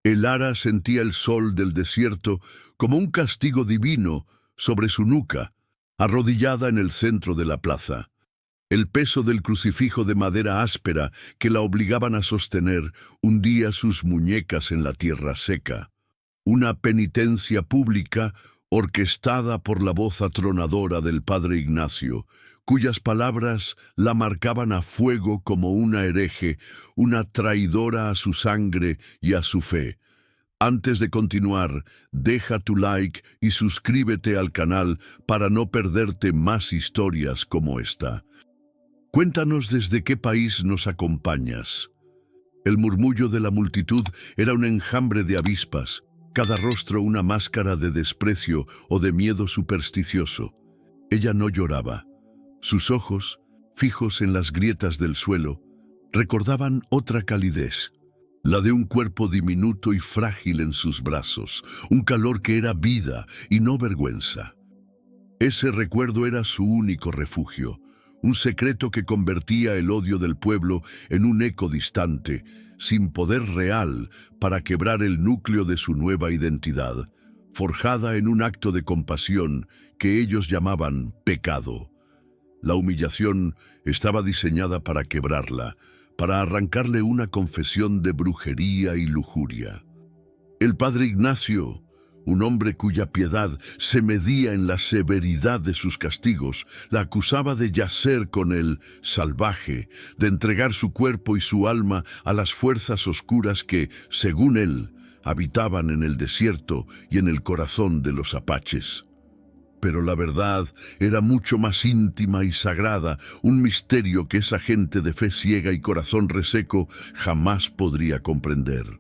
El Ara sentía el sol del desierto como un castigo divino sobre su nuca, arrodillada en el centro de la plaza. El peso del crucifijo de madera áspera que la obligaban a sostener hundía sus muñecas en la tierra seca. Una penitencia pública orquestada por la voz atronadora del padre Ignacio, cuyas palabras la marcaban a fuego como una hereje, una traidora a su sangre y a su fe. Antes de continuar, deja tu like y suscríbete al canal para no perderte más historias como esta. Cuéntanos desde qué país nos acompañas. El murmullo de la multitud era un enjambre de avispas, cada rostro una máscara de desprecio o de miedo supersticioso. Ella no lloraba. Sus ojos, fijos en las grietas del suelo, recordaban otra calidez, la de un cuerpo diminuto y frágil en sus brazos, un calor que era vida y no vergüenza. Ese recuerdo era su único refugio, un secreto que convertía el odio del pueblo en un eco distante, sin poder real para quebrar el núcleo de su nueva identidad, forjada en un acto de compasión que ellos llamaban pecado. La humillación estaba diseñada para quebrarla, para arrancarle una confesión de brujería y lujuria. El padre Ignacio, un hombre cuya piedad se medía en la severidad de sus castigos, la acusaba de yacer con el salvaje, de entregar su cuerpo y su alma a las fuerzas oscuras que, según él, habitaban en el desierto y en el corazón de los apaches. Pero la verdad era mucho más íntima y sagrada, un misterio que esa gente de fe ciega y corazón reseco jamás podría comprender.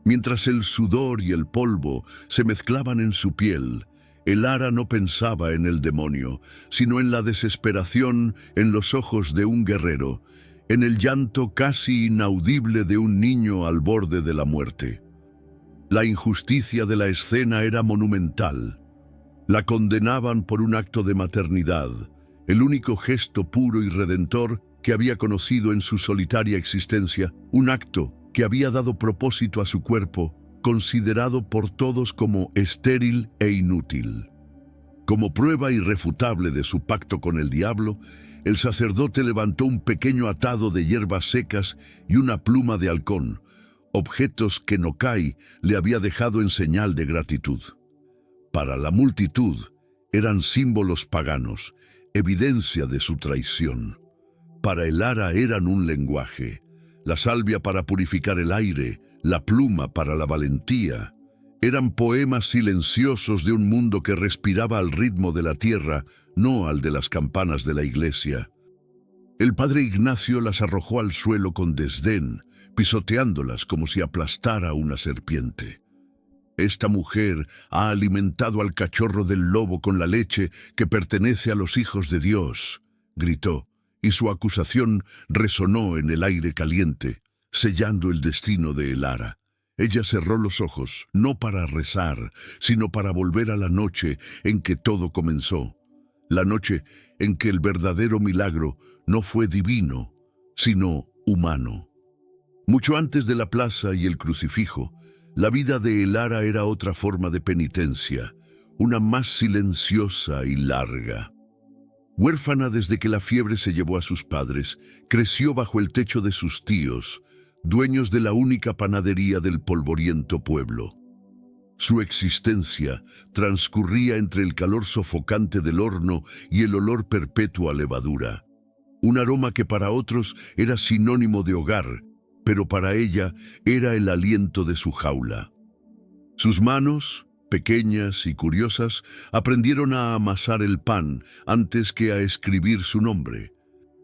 Mientras el sudor y el polvo se mezclaban en su piel, el Ara no pensaba en el demonio, sino en la desesperación en los ojos de un guerrero, en el llanto casi inaudible de un niño al borde de la muerte. La injusticia de la escena era monumental. La condenaban por un acto de maternidad, el único gesto puro y redentor que había conocido en su solitaria existencia, un acto que había dado propósito a su cuerpo, considerado por todos como estéril e inútil. Como prueba irrefutable de su pacto con el diablo, el sacerdote levantó un pequeño atado de hierbas secas y una pluma de halcón, objetos que Nokai le había dejado en señal de gratitud. Para la multitud eran símbolos paganos, evidencia de su traición. Para el Ara eran un lenguaje, la salvia para purificar el aire, la pluma para la valentía. Eran poemas silenciosos de un mundo que respiraba al ritmo de la tierra, no al de las campanas de la iglesia. El padre Ignacio las arrojó al suelo con desdén, pisoteándolas como si aplastara una serpiente. Esta mujer ha alimentado al cachorro del lobo con la leche que pertenece a los hijos de Dios, gritó, y su acusación resonó en el aire caliente, sellando el destino de el Ara. Ella cerró los ojos, no para rezar, sino para volver a la noche en que todo comenzó, la noche en que el verdadero milagro no fue divino, sino humano. Mucho antes de la plaza y el crucifijo, la vida de el Ara era otra forma de penitencia, una más silenciosa y larga. Huérfana desde que la fiebre se llevó a sus padres, creció bajo el techo de sus tíos, dueños de la única panadería del polvoriento pueblo. Su existencia transcurría entre el calor sofocante del horno y el olor perpetuo a levadura. Un aroma que para otros era sinónimo de hogar, pero para ella era el aliento de su jaula. Sus manos, pequeñas y curiosas, aprendieron a amasar el pan antes que a escribir su nombre.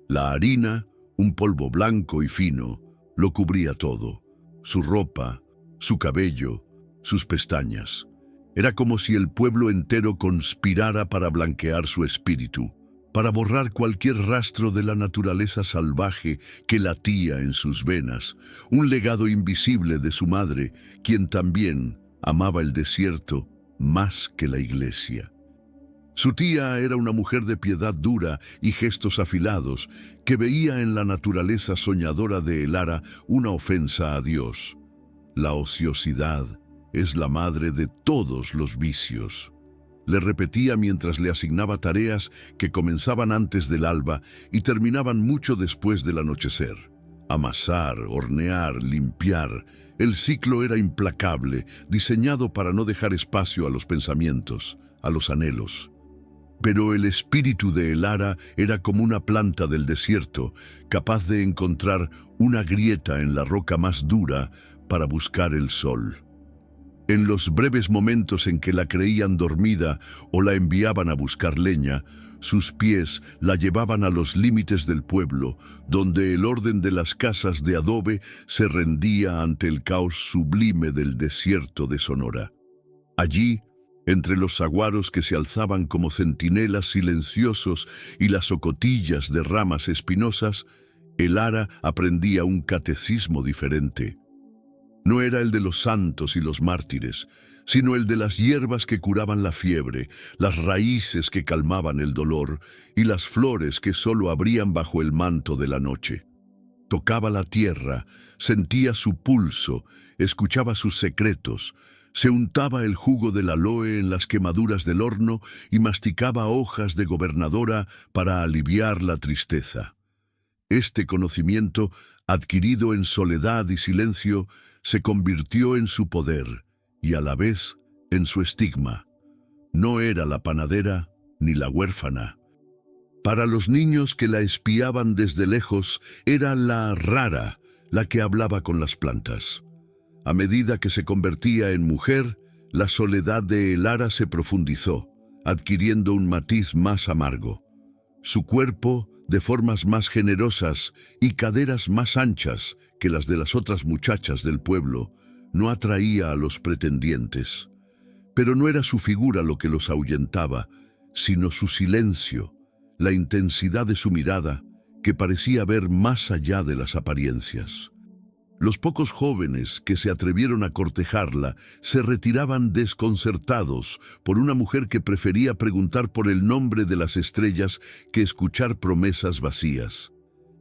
La harina, un polvo blanco y fino, lo cubría todo: su ropa, su cabello, sus pestañas. Era como si el pueblo entero conspirara para blanquear su espíritu, para borrar cualquier rastro de la naturaleza salvaje que latía en sus venas, un legado invisible de su madre, quien también amaba el desierto más que la iglesia. Su tía era una mujer de piedad dura y gestos afilados, que veía en la naturaleza soñadora de el Ara una ofensa a Dios. La ociosidad es la madre de todos los vicios. Le repetía mientras le asignaba tareas que comenzaban antes del alba y terminaban mucho después del anochecer. Amasar, hornear, limpiar. El ciclo era implacable, diseñado para no dejar espacio a los pensamientos, a los anhelos. Pero el espíritu de Elara era como una planta del desierto, capaz de encontrar una grieta en la roca más dura para buscar el sol. En los breves momentos en que la creían dormida o la enviaban a buscar leña, sus pies la llevaban a los límites del pueblo, donde el orden de las casas de adobe se rendía ante el caos sublime del desierto de Sonora. Allí, entre los saguaros que se alzaban como centinelas silenciosos y las ocotillas de ramas espinosas, Elara aprendía un catecismo diferente. No era el de los santos y los mártires, sino el de las hierbas que curaban la fiebre, las raíces que calmaban el dolor y las flores que solo abrían bajo el manto de la noche. Tocaba la tierra, sentía su pulso, escuchaba sus secretos, se untaba el jugo del aloe en las quemaduras del horno y masticaba hojas de gobernadora para aliviar la tristeza. Este conocimiento, adquirido en soledad y silencio, se convirtió en su poder y a la vez en su estigma. No era la panadera ni la huérfana. Para los niños que la espiaban desde lejos, era la rara, la que hablaba con las plantas. A medida que se convertía en mujer, la soledad de Elara se profundizó, adquiriendo un matiz más amargo. Su cuerpo, de formas más generosas y caderas más anchas que las de las otras muchachas del pueblo, no atraía a los pretendientes. Pero no era su figura lo que los ahuyentaba, sino su silencio, la intensidad de su mirada, que parecía ver más allá de las apariencias. Los pocos jóvenes que se atrevieron a cortejarla se retiraban desconcertados por una mujer que prefería preguntar por el nombre de las estrellas que escuchar promesas vacías.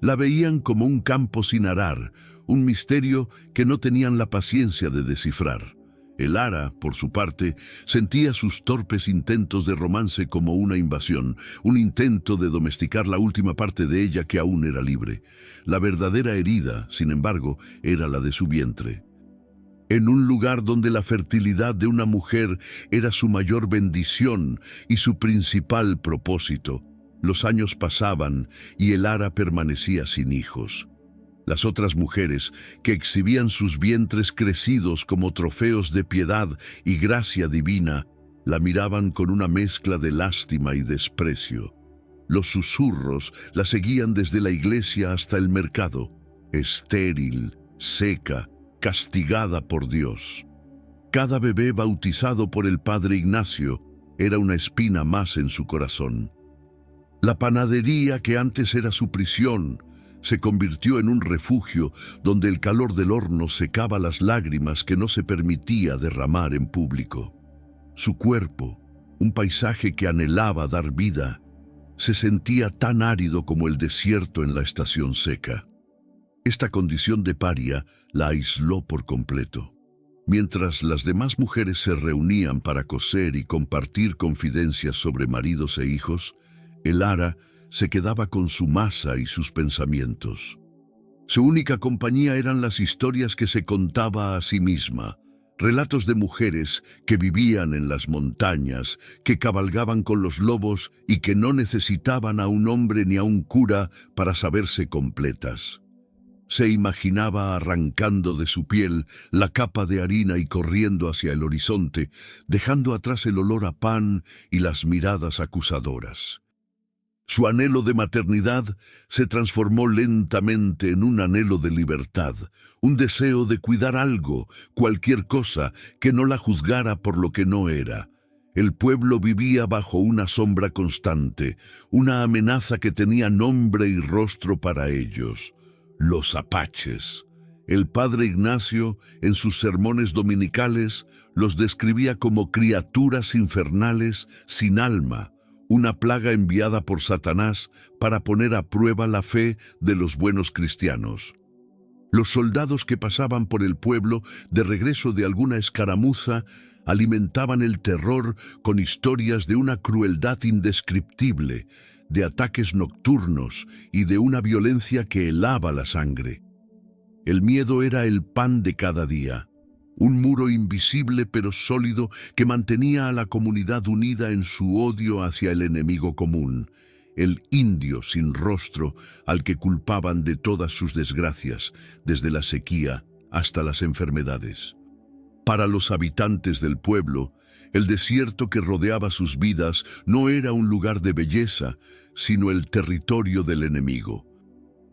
La veían como un campo sin arar, un misterio que no tenían la paciencia de descifrar. Elara, por su parte, sentía sus torpes intentos de romance como una invasión, un intento de domesticar la última parte de ella que aún era libre. La verdadera herida, sin embargo, era la de su vientre. En un lugar donde la fertilidad de una mujer era su mayor bendición y su principal propósito, los años pasaban y Elara permanecía sin hijos. Las otras mujeres, que exhibían sus vientres crecidos como trofeos de piedad y gracia divina, la miraban con una mezcla de lástima y desprecio. Los susurros la seguían desde la iglesia hasta el mercado, estéril, seca, castigada por Dios. Cada bebé bautizado por el padre Ignacio era una espina más en su corazón. La panadería, que antes era su prisión, se convirtió en un refugio donde el calor del horno secaba las lágrimas que no se permitía derramar en público. Su cuerpo, un paisaje que anhelaba dar vida, se sentía tan árido como el desierto en la estación seca. Esta condición de paria la aisló por completo. Mientras las demás mujeres se reunían para coser y compartir confidencias sobre maridos e hijos, Elara se quedaba con su masa y sus pensamientos. Su única compañía eran las historias que se contaba a sí misma, relatos de mujeres que vivían en las montañas, que cabalgaban con los lobos y que no necesitaban a un hombre ni a un cura para saberse completas. Se imaginaba arrancando de su piel la capa de harina y corriendo hacia el horizonte, dejando atrás el olor a pan y las miradas acusadoras. Su anhelo de maternidad se transformó lentamente en un anhelo de libertad, un deseo de cuidar algo, cualquier cosa, que no la juzgara por lo que no era. El pueblo vivía bajo una sombra constante, una amenaza que tenía nombre y rostro para ellos: los apaches. El padre Ignacio, en sus sermones dominicales, los describía como criaturas infernales sin alma, una plaga enviada por Satanás para poner a prueba la fe de los buenos cristianos. Los soldados que pasaban por el pueblo de regreso de alguna escaramuza alimentaban el terror con historias de una crueldad indescriptible, de ataques nocturnos y de una violencia que helaba la sangre. El miedo era el pan de cada día, un muro invisible pero sólido que mantenía a la comunidad unida en su odio hacia el enemigo común, el indio sin rostro al que culpaban de todas sus desgracias, desde la sequía hasta las enfermedades. Para los habitantes del pueblo, el desierto que rodeaba sus vidas no era un lugar de belleza, sino el territorio del enemigo.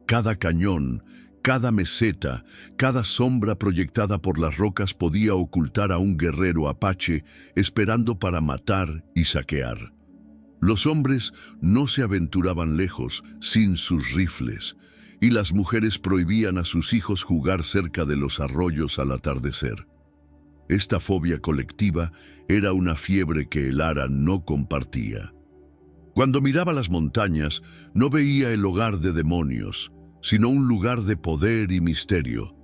Cada cañón, cada meseta, cada sombra proyectada por las rocas podía ocultar a un guerrero apache esperando para matar y saquear. Los hombres no se aventuraban lejos sin sus rifles, y las mujeres prohibían a sus hijos jugar cerca de los arroyos al atardecer. Esta fobia colectiva era una fiebre que el Ara no compartía. Cuando miraba las montañas, no veía el hogar de demonios, sino un lugar de poder y misterio.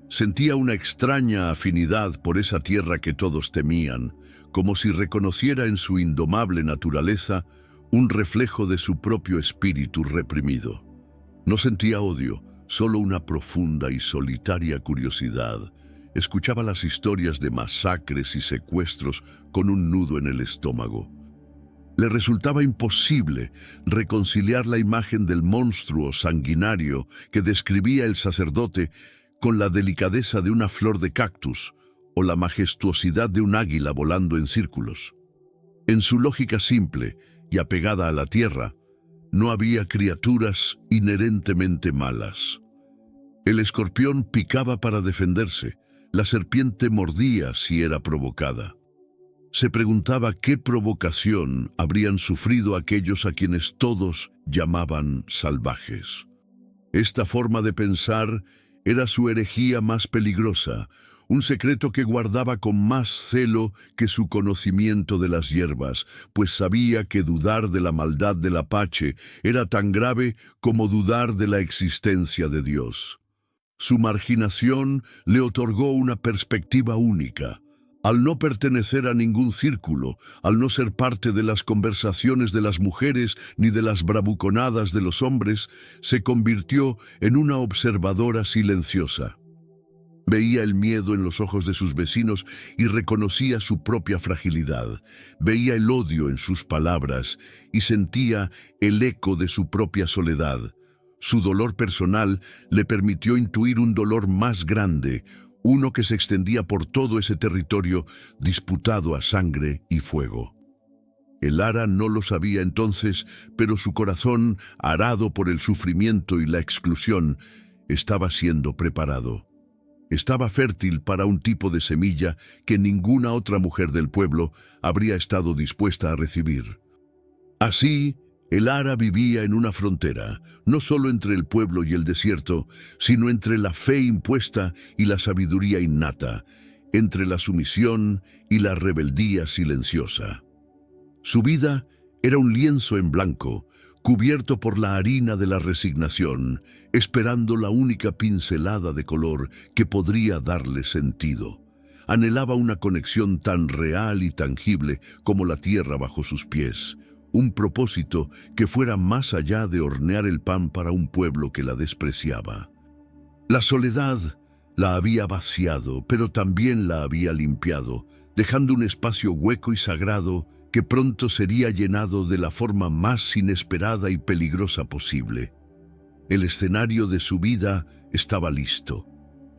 Sentía una extraña afinidad por esa tierra que todos temían, como si reconociera en su indomable naturaleza un reflejo de su propio espíritu reprimido. No sentía odio, solo una profunda y solitaria curiosidad. Escuchaba las historias de masacres y secuestros con un nudo en el estómago. Le resultaba imposible reconciliar la imagen del monstruo sanguinario que describía el sacerdote con la delicadeza de una flor de cactus o la majestuosidad de un águila volando en círculos. En su lógica simple y apegada a la tierra, no había criaturas inherentemente malas. El escorpión picaba para defenderse, la serpiente mordía si era provocada. Se preguntaba qué provocación habrían sufrido aquellos a quienes todos llamaban salvajes. Esta forma de pensar era su herejía más peligrosa, un secreto que guardaba con más celo que su conocimiento de las hierbas, pues sabía que dudar de la maldad del apache era tan grave como dudar de la existencia de Dios. Su marginación le otorgó una perspectiva única. Al no pertenecer a ningún círculo, al no ser parte de las conversaciones de las mujeres ni de las bravuconadas de los hombres, se convirtió en una observadora silenciosa. Veía el miedo en los ojos de sus vecinos y reconocía su propia fragilidad. Veía el odio en sus palabras y sentía el eco de su propia soledad. Su dolor personal le permitió intuir un dolor más grande, uno que se extendía por todo ese territorio disputado a sangre y fuego. El Ara no lo sabía entonces, pero su corazón, arado por el sufrimiento y la exclusión, estaba siendo preparado. Estaba fértil para un tipo de semilla que ninguna otra mujer del pueblo habría estado dispuesta a recibir. Así, el Ara vivía en una frontera, no solo entre el pueblo y el desierto, sino entre la fe impuesta y la sabiduría innata, entre la sumisión y la rebeldía silenciosa. Su vida era un lienzo en blanco, cubierto por la harina de la resignación, esperando la única pincelada de color que podría darle sentido. Anhelaba una conexión tan real y tangible como la tierra bajo sus pies, un propósito que fuera más allá de hornear el pan para un pueblo que la despreciaba. La soledad la había vaciado, pero también la había limpiado, dejando un espacio hueco y sagrado que pronto sería llenado de la forma más inesperada y peligrosa posible. El escenario de su vida estaba listo.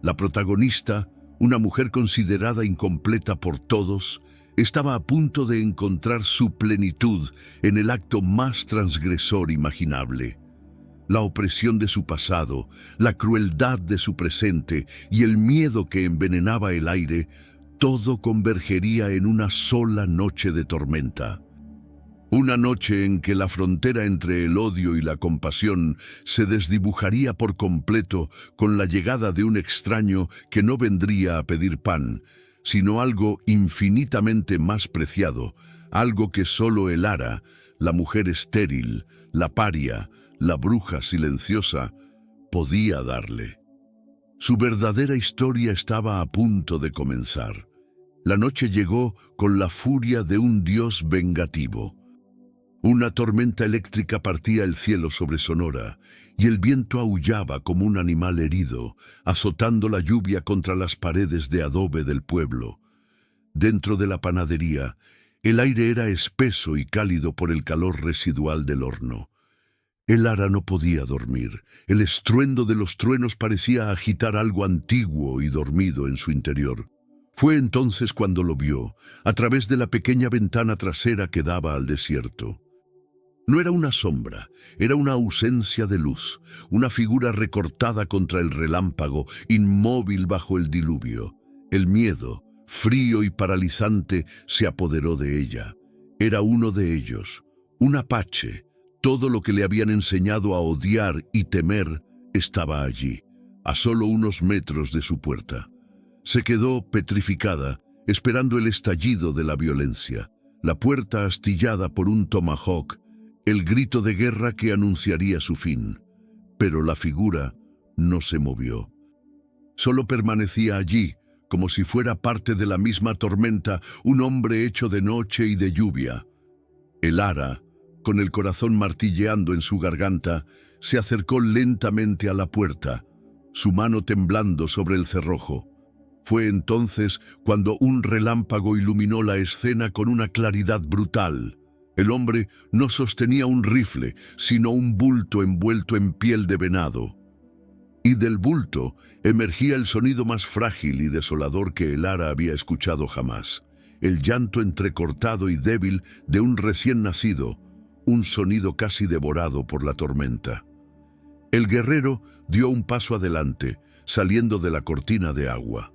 La protagonista, una mujer considerada incompleta por todos, estaba a punto de encontrar su plenitud en el acto más transgresor imaginable. La opresión de su pasado, la crueldad de su presente y el miedo que envenenaba el aire, todo convergería en una sola noche de tormenta. Una noche en que la frontera entre el odio y la compasión se desdibujaría por completo con la llegada de un extraño que no vendría a pedir pan, sino algo infinitamente más preciado, algo que solo el Ara, la mujer estéril, la paria, la bruja silenciosa, podía darle. Su verdadera historia estaba a punto de comenzar. La noche llegó con la furia de un dios vengativo. Una tormenta eléctrica partía el cielo sobre Sonora, y el viento aullaba como un animal herido, azotando la lluvia contra las paredes de adobe del pueblo. Dentro de la panadería, el aire era espeso y cálido por el calor residual del horno. El Lara no podía dormir. El estruendo de los truenos parecía agitar algo antiguo y dormido en su interior. Fue entonces cuando lo vio, a través de la pequeña ventana trasera que daba al desierto. No era una sombra, era una ausencia de luz, una figura recortada contra el relámpago, inmóvil bajo el diluvio. El miedo, frío y paralizante, se apoderó de ella. Era uno de ellos, un apache. Todo lo que le habían enseñado a odiar y temer estaba allí, a solo unos metros de su puerta. Se quedó petrificada, esperando el estallido de la violencia, la puerta astillada por un tomahawk, el grito de guerra que anunciaría su fin. Pero la figura no se movió. Solo permanecía allí, como si fuera parte de la misma tormenta, un hombre hecho de noche y de lluvia. El Lara, con el corazón martilleando en su garganta, se acercó lentamente a la puerta, su mano temblando sobre el cerrojo. Fue entonces cuando un relámpago iluminó la escena con una claridad brutal. El hombre no sostenía un rifle, sino un bulto envuelto en piel de venado. Y del bulto emergía el sonido más frágil y desolador que el Lara había escuchado jamás. El llanto entrecortado y débil de un recién nacido, un sonido casi devorado por la tormenta. El guerrero dio un paso adelante, saliendo de la cortina de agua.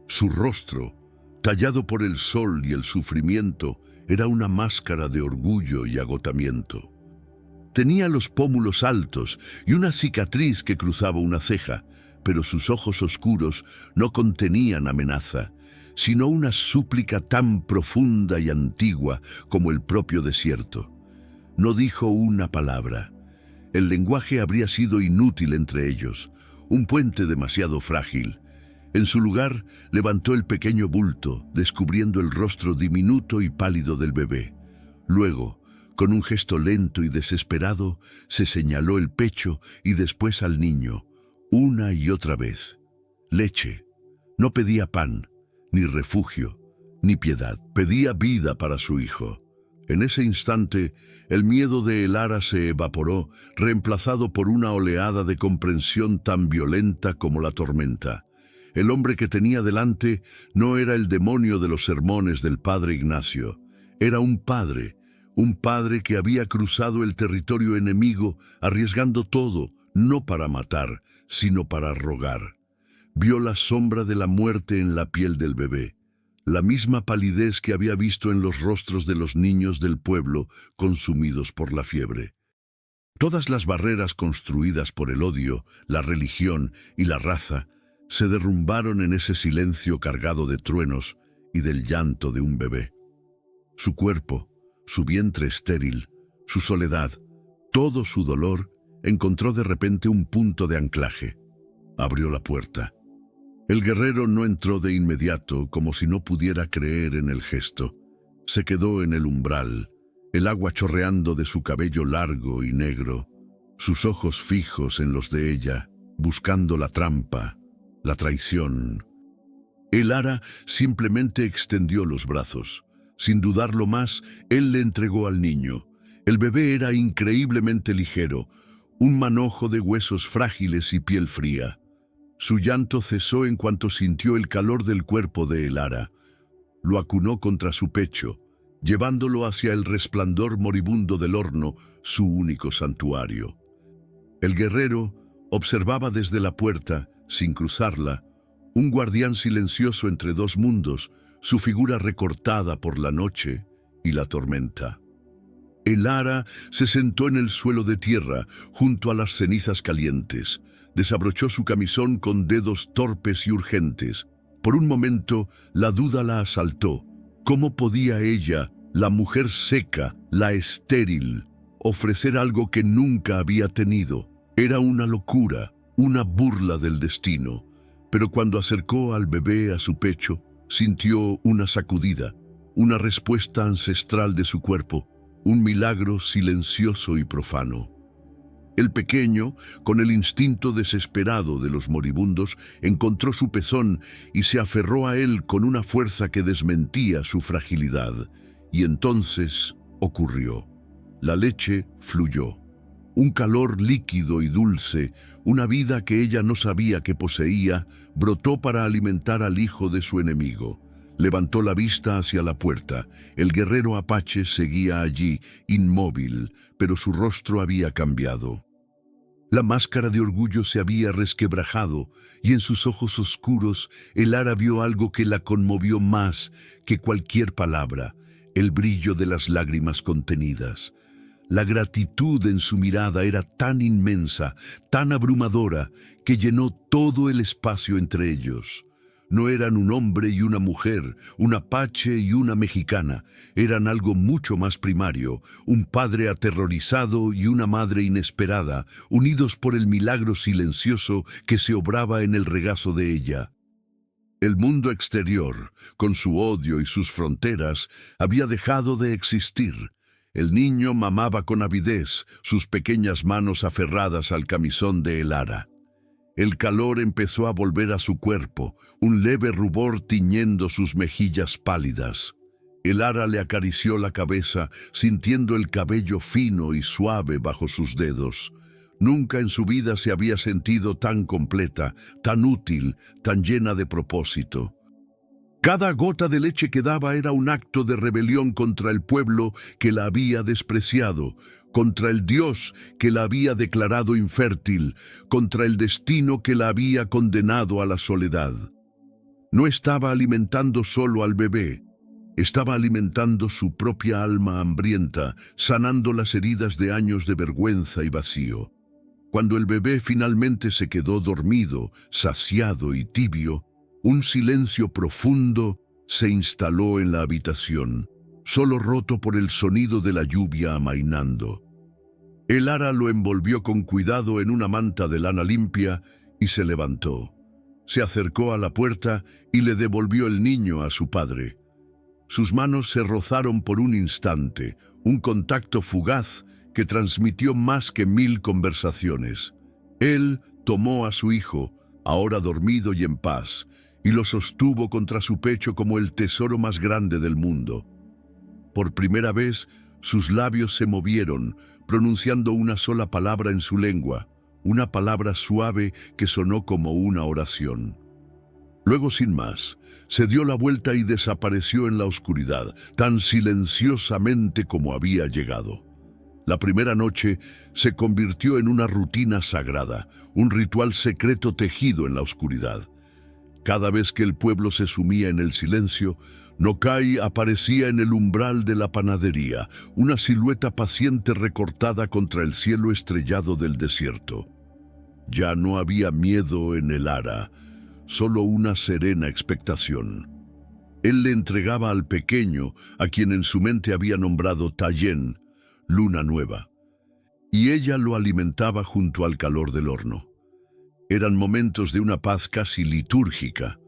Su rostro, tallado por el sol y el sufrimiento, era una máscara de orgullo y agotamiento. Tenía los pómulos altos y una cicatriz que cruzaba una ceja, pero sus ojos oscuros no contenían amenaza, sino una súplica tan profunda y antigua como el propio desierto. No dijo una palabra. El lenguaje habría sido inútil entre ellos, un puente demasiado frágil. En su lugar, levantó el pequeño bulto, descubriendo el rostro diminuto y pálido del bebé. Luego, con un gesto lento y desesperado, se señaló el pecho y después al niño, una y otra vez. Leche. No pedía pan, ni refugio, ni piedad. Pedía vida para su hijo. En ese instante, el miedo de el Lara se evaporó, reemplazado por una oleada de comprensión tan violenta como la tormenta. El hombre que tenía delante no era el demonio de los sermones del padre Ignacio. Era un padre que había cruzado el territorio enemigo, arriesgando todo, no para matar, sino para rogar. Vio la sombra de la muerte en la piel del bebé, la misma palidez que había visto en los rostros de los niños del pueblo consumidos por la fiebre. Todas las barreras construidas por el odio, la religión y la raza se derrumbaron en ese silencio cargado de truenos y del llanto de un bebé. Su cuerpo, su vientre estéril, su soledad, todo su dolor, encontró de repente un punto de anclaje. Abrió la puerta. El guerrero no entró de inmediato, como si no pudiera creer en el gesto. Se quedó en el umbral, el agua chorreando de su cabello largo y negro, sus ojos fijos en los de ella, buscando la trampa, la traición. El Lara simplemente extendió los brazos. Sin dudarlo más, él le entregó al niño. El bebé era increíblemente ligero, un manojo de huesos frágiles y piel fría. Su llanto cesó en cuanto sintió el calor del cuerpo de el Lara. Lo acunó contra su pecho, llevándolo hacia el resplandor moribundo del horno, su único santuario. El guerrero observaba desde la puerta, sin cruzarla, un guardián silencioso entre dos mundos, su figura recortada por la noche y la tormenta. El Lara se sentó en el suelo de tierra, junto a las cenizas calientes. Desabrochó su camisón con dedos torpes y urgentes. Por un momento, la duda la asaltó. ¿Cómo podía ella, la mujer seca, la estéril, ofrecer algo que nunca había tenido? Era una locura, una burla del destino. pero cuando acercó al bebé a su pecho, sintió una sacudida, una respuesta ancestral de su cuerpo, un milagro silencioso y profano. El pequeño, con el instinto desesperado de los moribundos, encontró su pezón y se aferró a él con una fuerza que desmentía su fragilidad. Y entonces ocurrió. La leche fluyó. Un calor líquido y dulce, una vida que ella no sabía que poseía, brotó para alimentar al hijo de su enemigo. Levantó la vista hacia la puerta. El guerrero apache seguía allí, inmóvil, pero su rostro había cambiado. La máscara de orgullo se había resquebrajado y en sus ojos oscuros Elara vio algo que la conmovió más que cualquier palabra, el brillo de las lágrimas contenidas. La gratitud en su mirada era tan inmensa, tan abrumadora, que llenó todo el espacio entre ellos. No eran un hombre y una mujer, un apache y una mexicana. Eran algo mucho más primario, un padre aterrorizado y una madre inesperada, unidos por el milagro silencioso que se obraba en el regazo de ella. El mundo exterior, con su odio y sus fronteras, había dejado de existir. El niño mamaba con avidez, sus pequeñas manos aferradas al camisón de Elara. El calor empezó a volver a su cuerpo, un leve rubor tiñendo sus mejillas pálidas. Elara le acarició la cabeza, sintiendo el cabello fino y suave bajo sus dedos. Nunca en su vida se había sentido tan completa, tan útil, tan llena de propósito. Cada gota de leche que daba era un acto de rebelión contra el pueblo que la había despreciado, contra el Dios que la había declarado infértil, contra el destino que la había condenado a la soledad. No estaba alimentando solo al bebé, estaba alimentando su propia alma hambrienta, sanando las heridas de años de vergüenza y vacío. Cuando el bebé finalmente se quedó dormido, saciado y tibio, un silencio profundo se instaló en la habitación, solo roto por el sonido de la lluvia amainando. Elara lo envolvió con cuidado en una manta de lana limpia y se levantó. Se acercó a la puerta y le devolvió el niño a su padre. Sus manos se rozaron por un instante, un contacto fugaz que transmitió más que 1000 conversaciones. Él tomó a su hijo, ahora dormido y en paz, y lo sostuvo contra su pecho como el tesoro más grande del mundo. Por primera vez, sus labios se movieron, pronunciando una sola palabra en su lengua, una palabra suave que sonó como una oración. Luego, sin más, se dio la vuelta y desapareció en la oscuridad, tan silenciosamente como había llegado. La primera noche se convirtió en una rutina sagrada, un ritual secreto tejido en la oscuridad. Cada vez que el pueblo se sumía en el silencio, Nokai aparecía en el umbral de la panadería, una silueta paciente recortada contra el cielo estrellado del desierto. Ya no había miedo en Elara, solo una serena expectación. Él le entregaba al pequeño, a quien en su mente había nombrado Tayen, luna nueva, y ella lo alimentaba junto al calor del horno. Eran momentos de una paz casi litúrgica,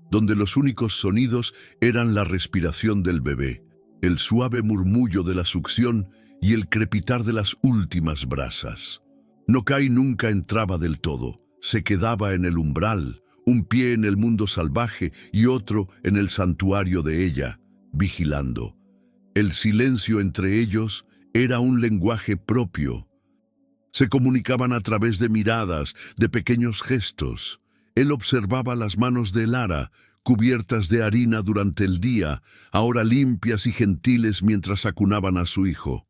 donde los únicos sonidos eran la respiración del bebé, el suave murmullo de la succión y el crepitar de las últimas brasas. Nokai nunca entraba del todo, se quedaba en el umbral, un pie en el mundo salvaje y otro en el santuario de ella, vigilando. El silencio entre ellos era un lenguaje propio. Se comunicaban a través de miradas, de pequeños gestos. Él observaba las manos de Elara, cubiertas de harina durante el día, ahora limpias y gentiles mientras acunaban a su hijo.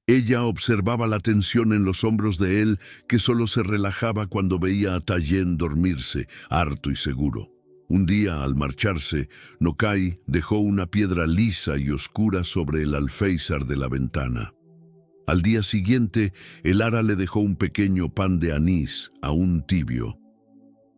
Ella observaba la tensión en los hombros de él, que solo se relajaba cuando veía a Tayen dormirse, harto y seguro. Un día, al marcharse, Nokai dejó una piedra lisa y oscura sobre el alféizar de la ventana. Al día siguiente, Elara le dejó un pequeño pan de anís, aún tibio.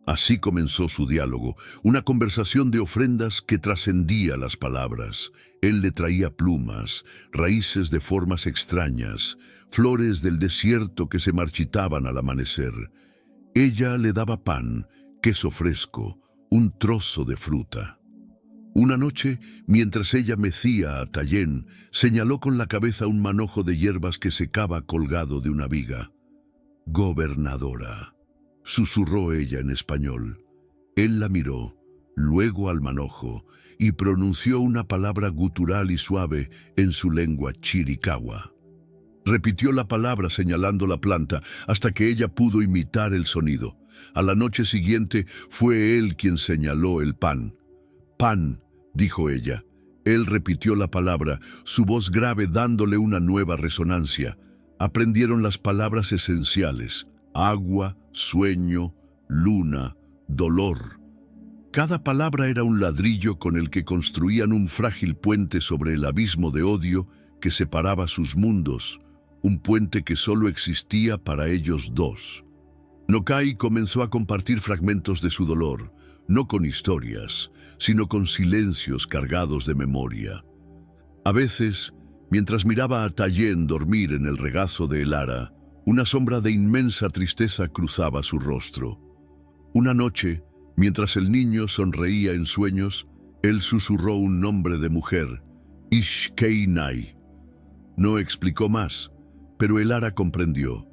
Así comenzó su diálogo, una conversación de ofrendas que trascendía las palabras. Él le traía plumas, raíces de formas extrañas, flores del desierto que se marchitaban al amanecer. Ella le daba pan, queso fresco, un trozo de fruta. Una noche, mientras ella mecía a Tallien, señaló con la cabeza un manojo de hierbas que secaba colgado de una viga. «Gobernadora», susurró ella en español. Él la miró, luego al manojo, y pronunció una palabra gutural y suave en su lengua chiricahua. Repitió la palabra señalando la planta hasta que ella pudo imitar el sonido. A la noche siguiente fue él quien señaló el pan. «Pan», dijo ella. Él repitió la palabra, su voz grave dándole una nueva resonancia. Aprendieron las palabras esenciales: agua, sueño, luna, dolor. Cada palabra era un ladrillo con el que construían un frágil puente sobre el abismo de odio que separaba sus mundos, un puente que solo existía para ellos dos. Nokai comenzó a compartir fragmentos de su dolor, no con historias, sino con silencios cargados de memoria. A veces, mientras miraba a Tallien dormir en el regazo de Elara, una sombra de inmensa tristeza cruzaba su rostro. Una noche, mientras el niño sonreía en sueños, él susurró un nombre de mujer: Ishkeinai. No explicó más, pero Elara comprendió.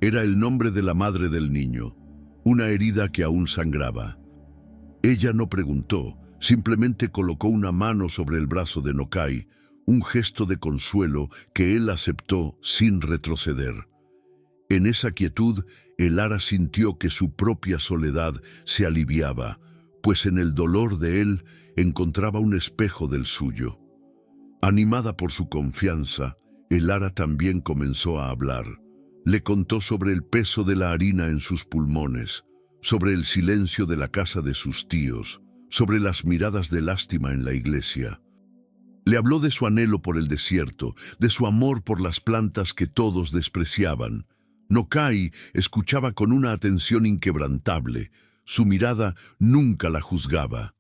Era el nombre de la madre del niño, una herida que aún sangraba. Ella no preguntó, simplemente colocó una mano sobre el brazo de Nokai, un gesto de consuelo que él aceptó sin retroceder. En esa quietud, Elara sintió que su propia soledad se aliviaba, pues en el dolor de él encontraba un espejo del suyo. Animada por su confianza, Elara también comenzó a hablar. Le contó sobre el peso de la harina en sus pulmones, sobre el silencio de la casa de sus tíos, sobre las miradas de lástima en la iglesia. Le habló de su anhelo por el desierto, de su amor por las plantas que todos despreciaban. Nokai escuchaba con una atención inquebrantable. Su mirada nunca la juzgaba.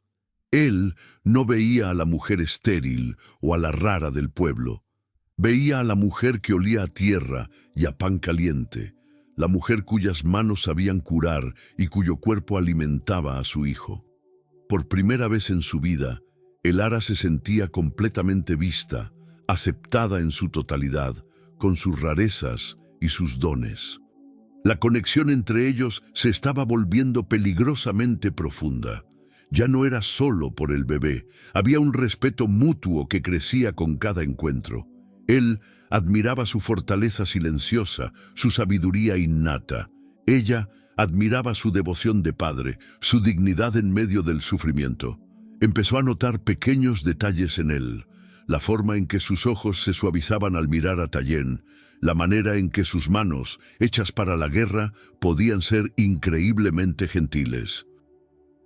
Él no veía a la mujer estéril o a la rara del pueblo. Veía a la mujer que olía a tierra y a pan caliente, la mujer cuyas manos sabían curar y cuyo cuerpo alimentaba a su hijo. Por primera vez en su vida, Elara se sentía completamente vista, aceptada en su totalidad, con sus rarezas y sus dones. La conexión entre ellos se estaba volviendo peligrosamente profunda. Ya no era solo por el bebé, había un respeto mutuo que crecía con cada encuentro. Él admiraba su fortaleza silenciosa, su sabiduría innata. Ella admiraba su devoción de padre, su dignidad en medio del sufrimiento. Empezó a notar pequeños detalles en él, la forma en que sus ojos se suavizaban al mirar a Tallien, la manera en que sus manos, hechas para la guerra, podían ser increíblemente gentiles.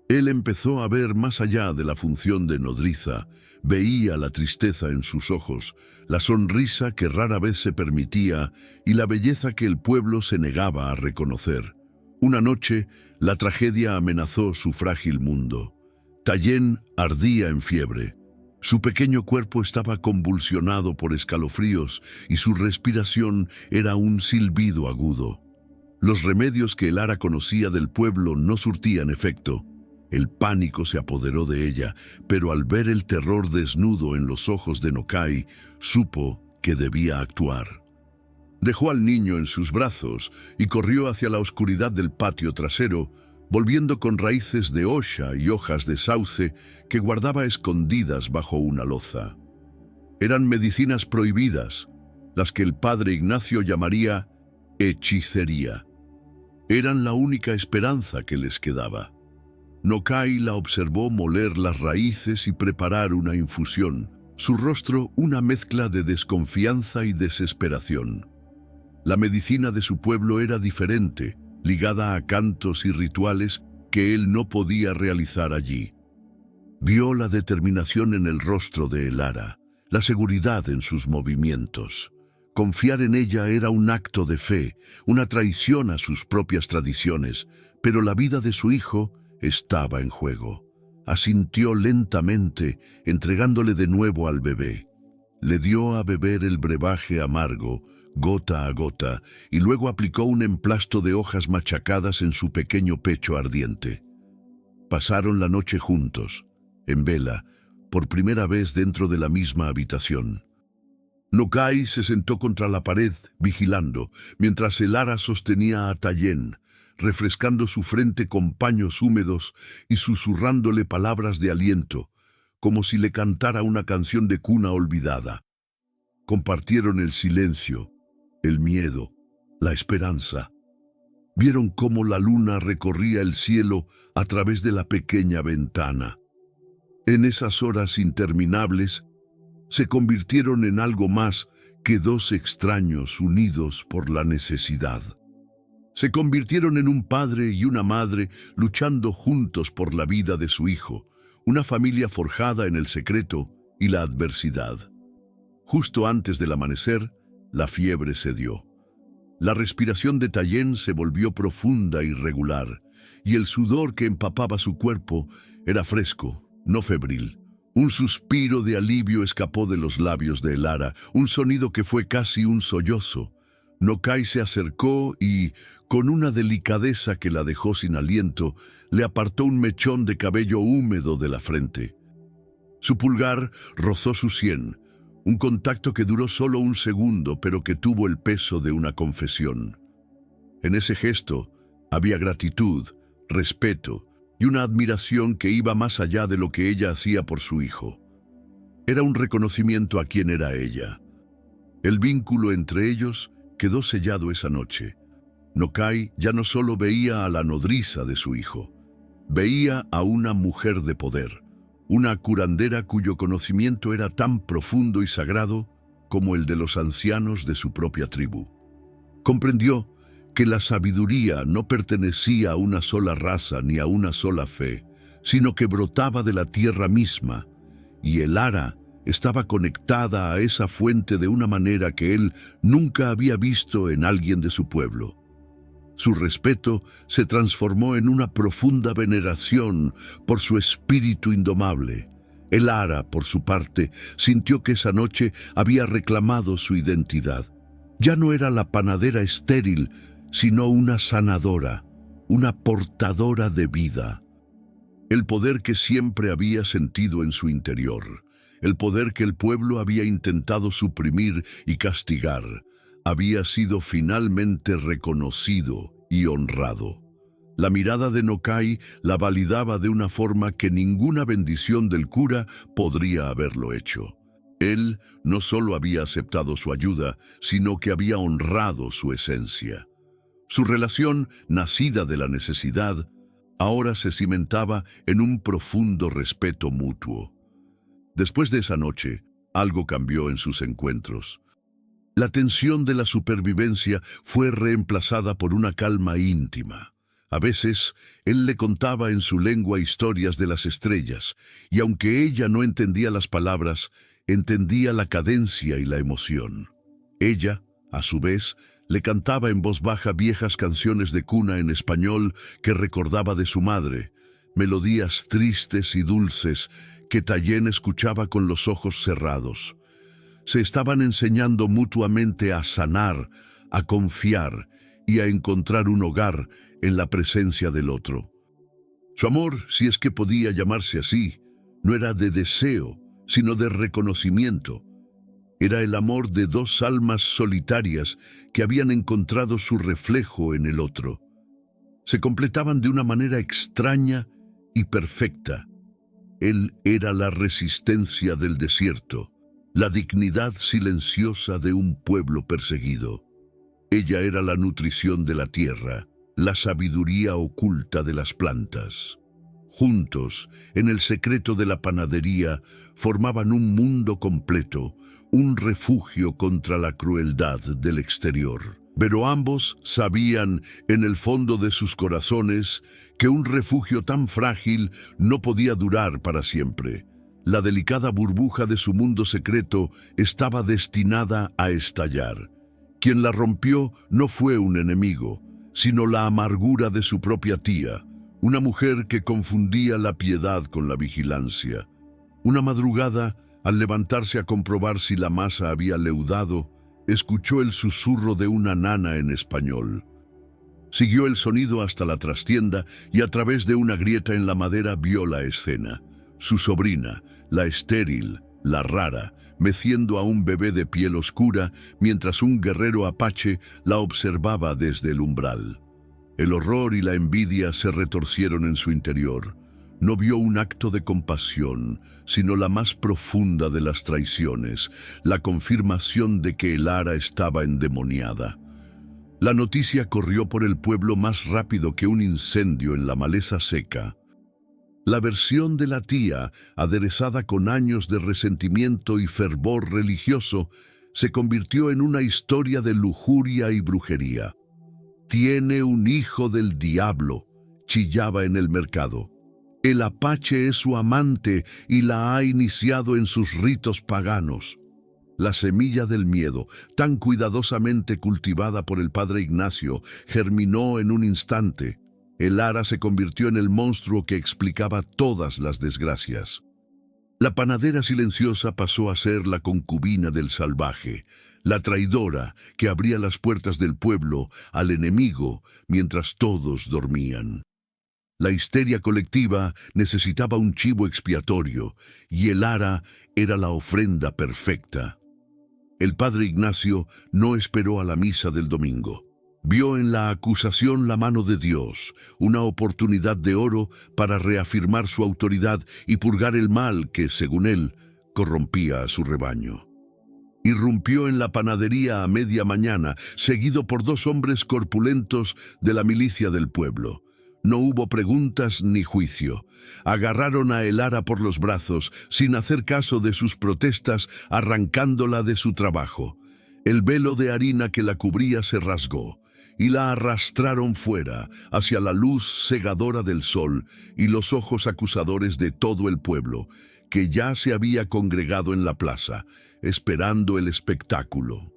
Él empezó a ver más allá de la función de nodriza, veía la tristeza en sus ojos, la sonrisa que rara vez se permitía y la belleza que el pueblo se negaba a reconocer. Una noche, la tragedia amenazó su frágil mundo. Tallien ardía en fiebre. Su pequeño cuerpo estaba convulsionado por escalofríos y su respiración era un silbido agudo. Los remedios que Elara conocía del pueblo no surtían efecto. El pánico se apoderó de ella, pero al ver el terror desnudo en los ojos de Nokai, supo que debía actuar. Dejó al niño en sus brazos y corrió hacia la oscuridad del patio trasero, volviendo con raíces de osha y hojas de sauce que guardaba escondidas bajo una loza. Eran medicinas prohibidas, las que el padre Ignacio llamaría hechicería. Eran la única esperanza que les quedaba. Nokai la observó moler las raíces y preparar una infusión, su rostro una mezcla de desconfianza y desesperación. La medicina de su pueblo era diferente, ligada a cantos y rituales que él no podía realizar allí. Vio la determinación en el rostro de Elara, la seguridad en sus movimientos. Confiar en ella era un acto de fe, una traición a sus propias tradiciones, pero la vida de su hijo estaba en juego. Asintió lentamente, entregándole de nuevo al bebé. Le dio a beber el brebaje amargo, gota a gota, y luego aplicó un emplasto de hojas machacadas en su pequeño pecho ardiente. Pasaron la noche juntos, en vela, por primera vez dentro de la misma habitación. Nokai se sentó contra la pared, vigilando, mientras Elara sostenía a Tayen, refrescando su frente con paños húmedos y susurrándole palabras de aliento, como si le cantara una canción de cuna olvidada. Compartieron el silencio, el miedo, la esperanza. Vieron cómo la luna recorría el cielo a través de la pequeña ventana. En esas horas interminables, se convirtieron en algo más que dos extraños unidos por la necesidad. Se convirtieron en un padre y una madre luchando juntos por la vida de su hijo, una familia forjada en el secreto y la adversidad. Justo antes del amanecer, la fiebre cedió. La respiración de Tayen se volvió profunda y regular, y el sudor que empapaba su cuerpo era fresco, no febril. Un suspiro de alivio escapó de los labios de Elara, un sonido que fue casi un sollozo. Nokai se acercó y, con una delicadeza que la dejó sin aliento, le apartó un mechón de cabello húmedo de la frente. Su pulgar rozó su sien, un contacto que duró solo un segundo, pero que tuvo el peso de una confesión. En ese gesto había gratitud, respeto y una admiración que iba más allá de lo que ella hacía por su hijo. Era un reconocimiento a quién era ella. El vínculo entre ellos quedó sellado esa noche. Nokai ya no solo veía a la nodriza de su hijo, veía a una mujer de poder, una curandera cuyo conocimiento era tan profundo y sagrado como el de los ancianos de su propia tribu. Comprendió que la sabiduría no pertenecía a una sola raza ni a una sola fe, sino que brotaba de la tierra misma, y Elara estaba conectada a esa fuente de una manera que él nunca había visto en alguien de su pueblo. Su respeto se transformó en una profunda veneración por su espíritu indomable. Elara, por su parte, sintió que esa noche había reclamado su identidad. Ya no era la panadera estéril, sino una sanadora, una portadora de vida. El poder que siempre había sentido en su interior, el poder que el pueblo había intentado suprimir y castigar, había sido finalmente reconocido y honrado. La mirada de Nokai la validaba de una forma que ninguna bendición del cura podría haberlo hecho. Él no solo había aceptado su ayuda, sino que había honrado su esencia. Su relación, nacida de la necesidad, ahora se cimentaba en un profundo respeto mutuo. Después de esa noche, algo cambió en sus encuentros. La tensión de la supervivencia fue reemplazada por una calma íntima. A veces, él le contaba en su lengua historias de las estrellas, y aunque ella no entendía las palabras, entendía la cadencia y la emoción. Ella, a su vez, le cantaba en voz baja viejas canciones de cuna en español que recordaba de su madre, melodías tristes y dulces que Tayen escuchaba con los ojos cerrados. Se estaban enseñando mutuamente a sanar, a confiar y a encontrar un hogar en la presencia del otro. Su amor, si es que podía llamarse así, no era de deseo, sino de reconocimiento. Era el amor de dos almas solitarias que habían encontrado su reflejo en el otro. Se completaban de una manera extraña y perfecta. Él era la resistencia del desierto, la dignidad silenciosa de un pueblo perseguido. Ella era la nutrición de la tierra, la sabiduría oculta de las plantas. Juntos, en el secreto de la panadería, formaban un mundo completo, un refugio contra la crueldad del exterior. Pero ambos sabían, en el fondo de sus corazones, que un refugio tan frágil no podía durar para siempre. La delicada burbuja de su mundo secreto estaba destinada a estallar. Quien la rompió no fue un enemigo, sino la amargura de su propia tía, una mujer que confundía la piedad con la vigilancia. Una madrugada, al levantarse a comprobar si la masa había leudado, escuchó el susurro de una nana en español. Siguió el sonido hasta la trastienda y a través de una grieta en la madera vio la escena. Su sobrina, la estéril, la rara, meciendo a un bebé de piel oscura mientras un guerrero apache la observaba desde el umbral. El horror y la envidia se retorcieron en su interior. No vio un acto de compasión, sino la más profunda de las traiciones, la confirmación de que Elara estaba endemoniada. La noticia corrió por el pueblo más rápido que un incendio en la maleza seca. La versión de la tía, aderezada con años de resentimiento y fervor religioso, se convirtió en una historia de lujuria y brujería. «Tiene un hijo del diablo», chillaba en el mercado. «El apache es su amante y la ha iniciado en sus ritos paganos». La semilla del miedo, tan cuidadosamente cultivada por el padre Ignacio, germinó en un instante. Elara se convirtió en el monstruo que explicaba todas las desgracias. La panadera silenciosa pasó a ser la concubina del salvaje, la traidora que abría las puertas del pueblo al enemigo mientras todos dormían. La histeria colectiva necesitaba un chivo expiatorio y Elara era la ofrenda perfecta. El padre Ignacio no esperó a la misa del domingo. Vio en la acusación la mano de Dios, una oportunidad de oro para reafirmar su autoridad y purgar el mal que, según él, corrompía a su rebaño. Irrumpió en la panadería a media mañana, seguido por 2 hombres corpulentos de la milicia del pueblo. No hubo preguntas ni juicio. Agarraron a Elara por los brazos, sin hacer caso de sus protestas, arrancándola de su trabajo. El velo de harina que la cubría se rasgó, y la arrastraron fuera, hacia la luz cegadora del sol y los ojos acusadores de todo el pueblo, que ya se había congregado en la plaza, esperando el espectáculo.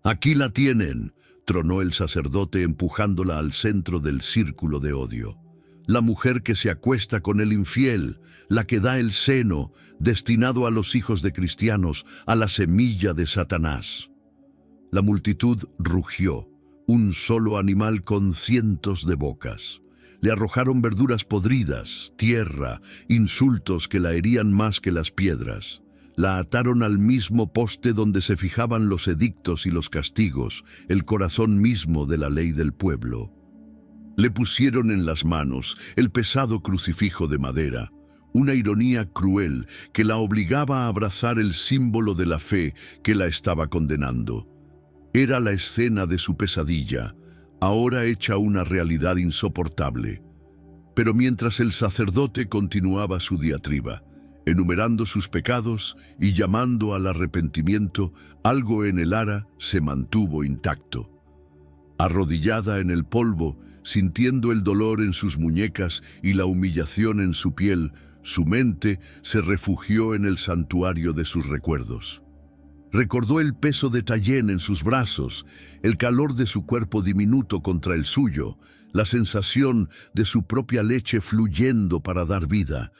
«Aquí la tienen», tronó el sacerdote empujándola al centro del círculo de odio. «La mujer que se acuesta con el infiel, la que da el seno, destinado a los hijos de cristianos, a la semilla de Satanás». La multitud rugió, un solo animal con cientos de bocas. Le arrojaron verduras podridas, tierra, insultos que la herían más que las piedras. La ataron al mismo poste donde se fijaban los edictos y los castigos, el corazón mismo de la ley del pueblo. Le pusieron en las manos el pesado crucifijo de madera, una ironía cruel que la obligaba a abrazar el símbolo de la fe que la estaba condenando. Era la escena de su pesadilla, ahora hecha una realidad insoportable. Pero mientras el sacerdote continuaba su diatriba, enumerando sus pecados y llamando al arrepentimiento, algo en Elara se mantuvo intacto. Arrodillada en el polvo, sintiendo el dolor en sus muñecas y la humillación en su piel, su mente se refugió en el santuario de sus recuerdos. Recordó el peso de Tayén en sus brazos, el calor de su cuerpo diminuto contra el suyo, la sensación de su propia leche fluyendo para dar vida.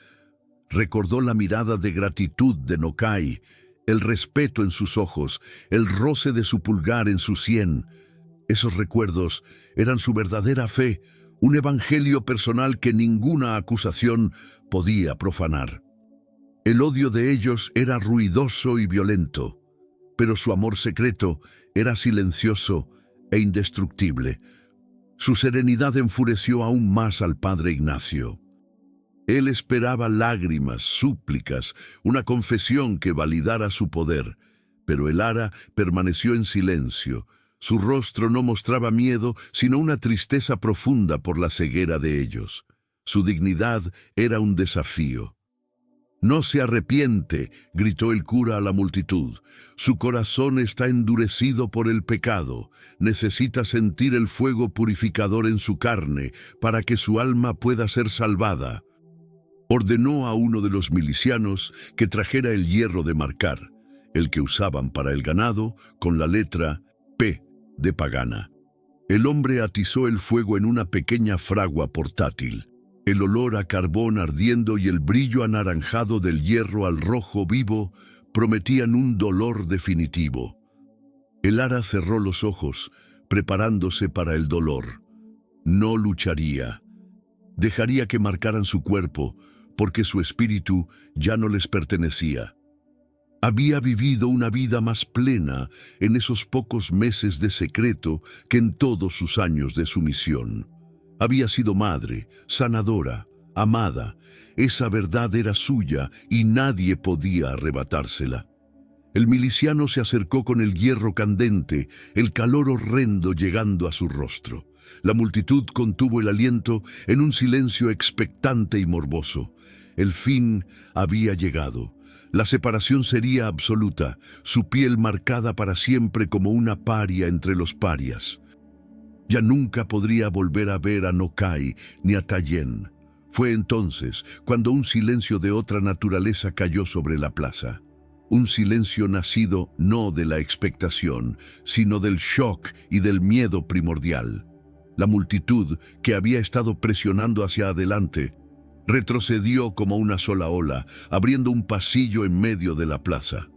Recordó la mirada de gratitud de Nokai, el respeto en sus ojos, el roce de su pulgar en su sien. Esos recuerdos eran su verdadera fe, un evangelio personal que ninguna acusación podía profanar. El odio de ellos era ruidoso y violento, pero su amor secreto era silencioso e indestructible. Su serenidad enfureció aún más al padre Ignacio. Él esperaba lágrimas, súplicas, una confesión que validara su poder, pero Elara permaneció en silencio. Su rostro no mostraba miedo, sino una tristeza profunda por la ceguera de ellos. Su dignidad era un desafío. «No se arrepiente», gritó el cura a la multitud. «Su corazón está endurecido por el pecado. Necesita sentir el fuego purificador en su carne para que su alma pueda ser salvada». Ordenó a uno de los milicianos que trajera el hierro de marcar, el que usaban para el ganado, con la letra P de pagana. El hombre atizó el fuego en una pequeña fragua portátil. El olor a carbón ardiendo y el brillo anaranjado del hierro al rojo vivo prometían un dolor definitivo. Elara cerró los ojos, preparándose para el dolor. No lucharía. Dejaría que marcaran su cuerpo, porque su espíritu ya no les pertenecía. Había vivido una vida más plena en esos pocos meses de secreto que en todos sus años de sumisión. Había sido madre, sanadora, amada. Esa verdad era suya y nadie podía arrebatársela. El miliciano se acercó con el hierro candente, el calor horrendo llegando a su rostro. La multitud contuvo el aliento en un silencio expectante y morboso. El fin había llegado. La separación sería absoluta, su piel marcada para siempre como una paria entre los parias. Ya nunca podría volver a ver a Nokai ni a Tayen. Fue entonces cuando un silencio de otra naturaleza cayó sobre la plaza. Un silencio nacido no de la expectación, sino del shock y del miedo primordial. La multitud, que había estado presionando hacia adelante, retrocedió como una sola ola, abriendo un pasillo en medio de la plaza.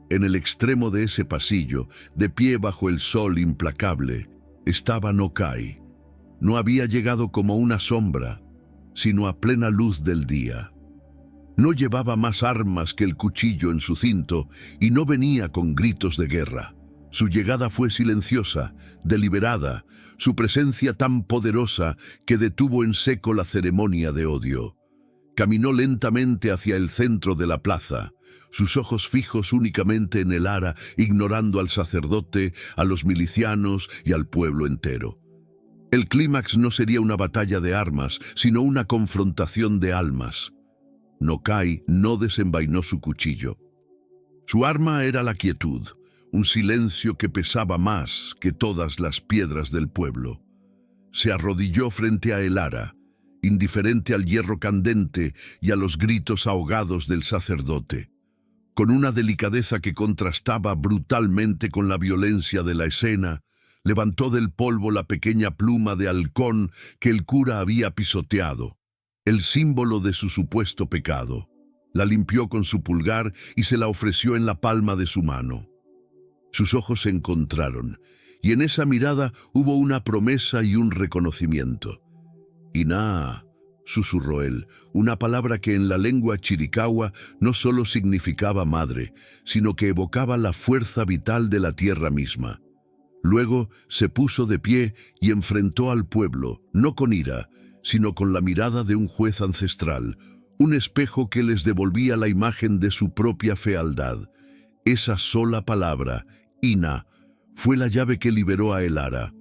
En el extremo de ese pasillo, de pie bajo el sol implacable, estaba Nokai. No había llegado como una sombra, sino a plena luz del día. No llevaba más armas que el cuchillo en su cinto y no venía con gritos de guerra. Su llegada fue silenciosa, deliberada, su presencia tan poderosa que detuvo en seco la ceremonia de odio. Caminó lentamente hacia el centro de la plaza, sus ojos fijos únicamente en el ara, ignorando al sacerdote, a los milicianos y al pueblo entero. El clímax no sería una batalla de armas, sino una confrontación de almas. Nokai no desenvainó su cuchillo. Su arma era la quietud, un silencio que pesaba más que todas las piedras del pueblo. Se arrodilló frente a el ara, indiferente al hierro candente y a los gritos ahogados del sacerdote. Con una delicadeza que contrastaba brutalmente con la violencia de la escena, levantó del polvo la pequeña pluma de halcón que el cura había pisoteado, el símbolo de su supuesto pecado. La limpió con su pulgar y se la ofreció en la palma de su mano. Sus ojos se encontraron, y en esa mirada hubo una promesa y un reconocimiento. «Ina», susurró él, una palabra que en la lengua chiricahua no solo significaba madre, sino que evocaba la fuerza vital de la tierra misma. Luego se puso de pie y enfrentó al pueblo, no con ira, sino con la mirada de un juez ancestral, un espejo que les devolvía la imagen de su propia fealdad. Esa sola palabra, Ina, fue la llave que liberó a el ara.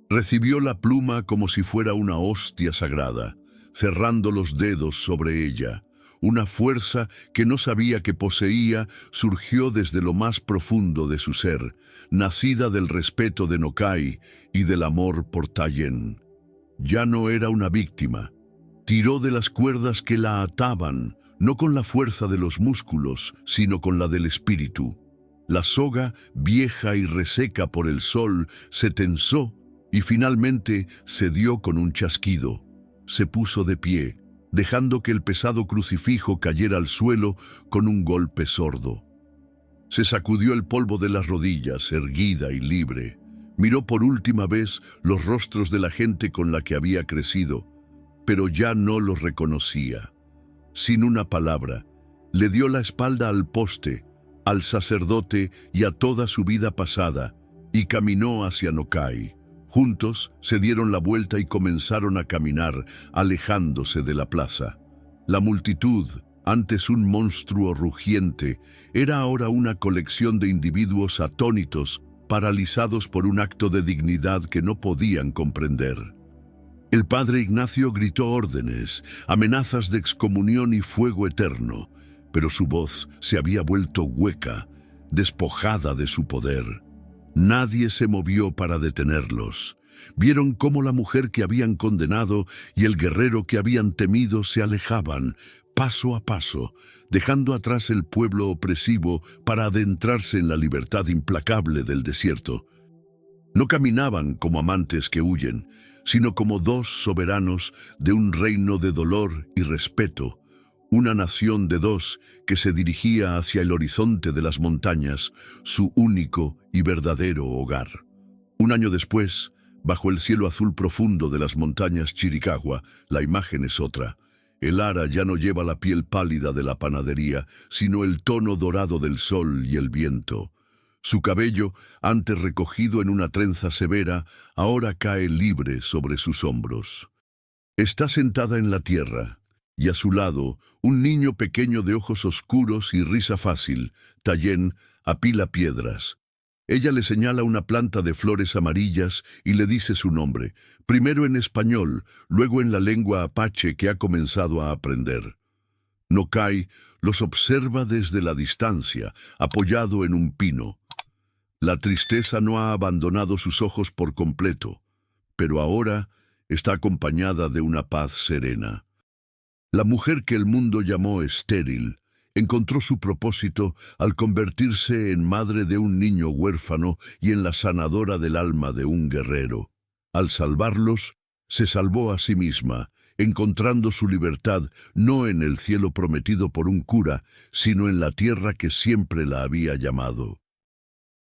Recibió la pluma como si fuera una hostia sagrada, cerrando los dedos sobre ella. Una fuerza que no sabía que poseía surgió desde lo más profundo de su ser, nacida del respeto de Nokai y del amor por Tayen. Ya no era una víctima. Tiró de las cuerdas que la ataban, no con la fuerza de los músculos, sino con la del espíritu. La soga, vieja y reseca por el sol, se tensó y finalmente cedió con un chasquido. Se puso de pie, dejando que el pesado crucifijo cayera al suelo con un golpe sordo. Se sacudió el polvo de las rodillas, erguida y libre. Miró por última vez los rostros de la gente con la que había crecido, pero ya no los reconocía. Sin una palabra, le dio la espalda al poste, al sacerdote y a toda su vida pasada, y caminó hacia Nokai. Juntos se dieron la vuelta y comenzaron a caminar, alejándose de la plaza. La multitud, antes un monstruo rugiente, era ahora una colección de individuos atónitos, paralizados por un acto de dignidad que no podían comprender. El padre Ignacio gritó órdenes, amenazas de excomunión y fuego eterno, pero su voz se había vuelto hueca, despojada de su poder. Nadie se movió para detenerlos. Vieron cómo la mujer que habían condenado y el guerrero que habían temido se alejaban, paso a paso, dejando atrás el pueblo opresivo para adentrarse en la libertad implacable del desierto. No caminaban como amantes que huyen, sino como dos soberanos de un reino de dolor y respeto, una nación de dos que se dirigía hacia el horizonte de las montañas, su único y verdadero hogar. Un año después, Bajo el cielo azul profundo de las montañas Chiricahua, la imagen es otra. El ara ya no lleva la piel pálida de la panadería, sino el tono dorado del sol y el viento. Su cabello, antes recogido en una trenza severa, ahora cae libre sobre sus hombros. Está sentada en la tierra, y a su lado, un niño pequeño de ojos oscuros y risa fácil, Tallén, apila piedras. Ella le señala una planta de flores amarillas y le dice su nombre, primero en español, luego en la lengua apache que ha comenzado a aprender. Nokai los observa desde la distancia, apoyado en un pino. La tristeza no ha abandonado sus ojos por completo, pero ahora está acompañada de una paz serena. La mujer que el mundo llamó estéril encontró su propósito al convertirse en madre de un niño huérfano y en la sanadora del alma de un guerrero. Al salvarlos, se salvó a sí misma, encontrando su libertad no en el cielo prometido por un cura, sino en la tierra que siempre la había llamado.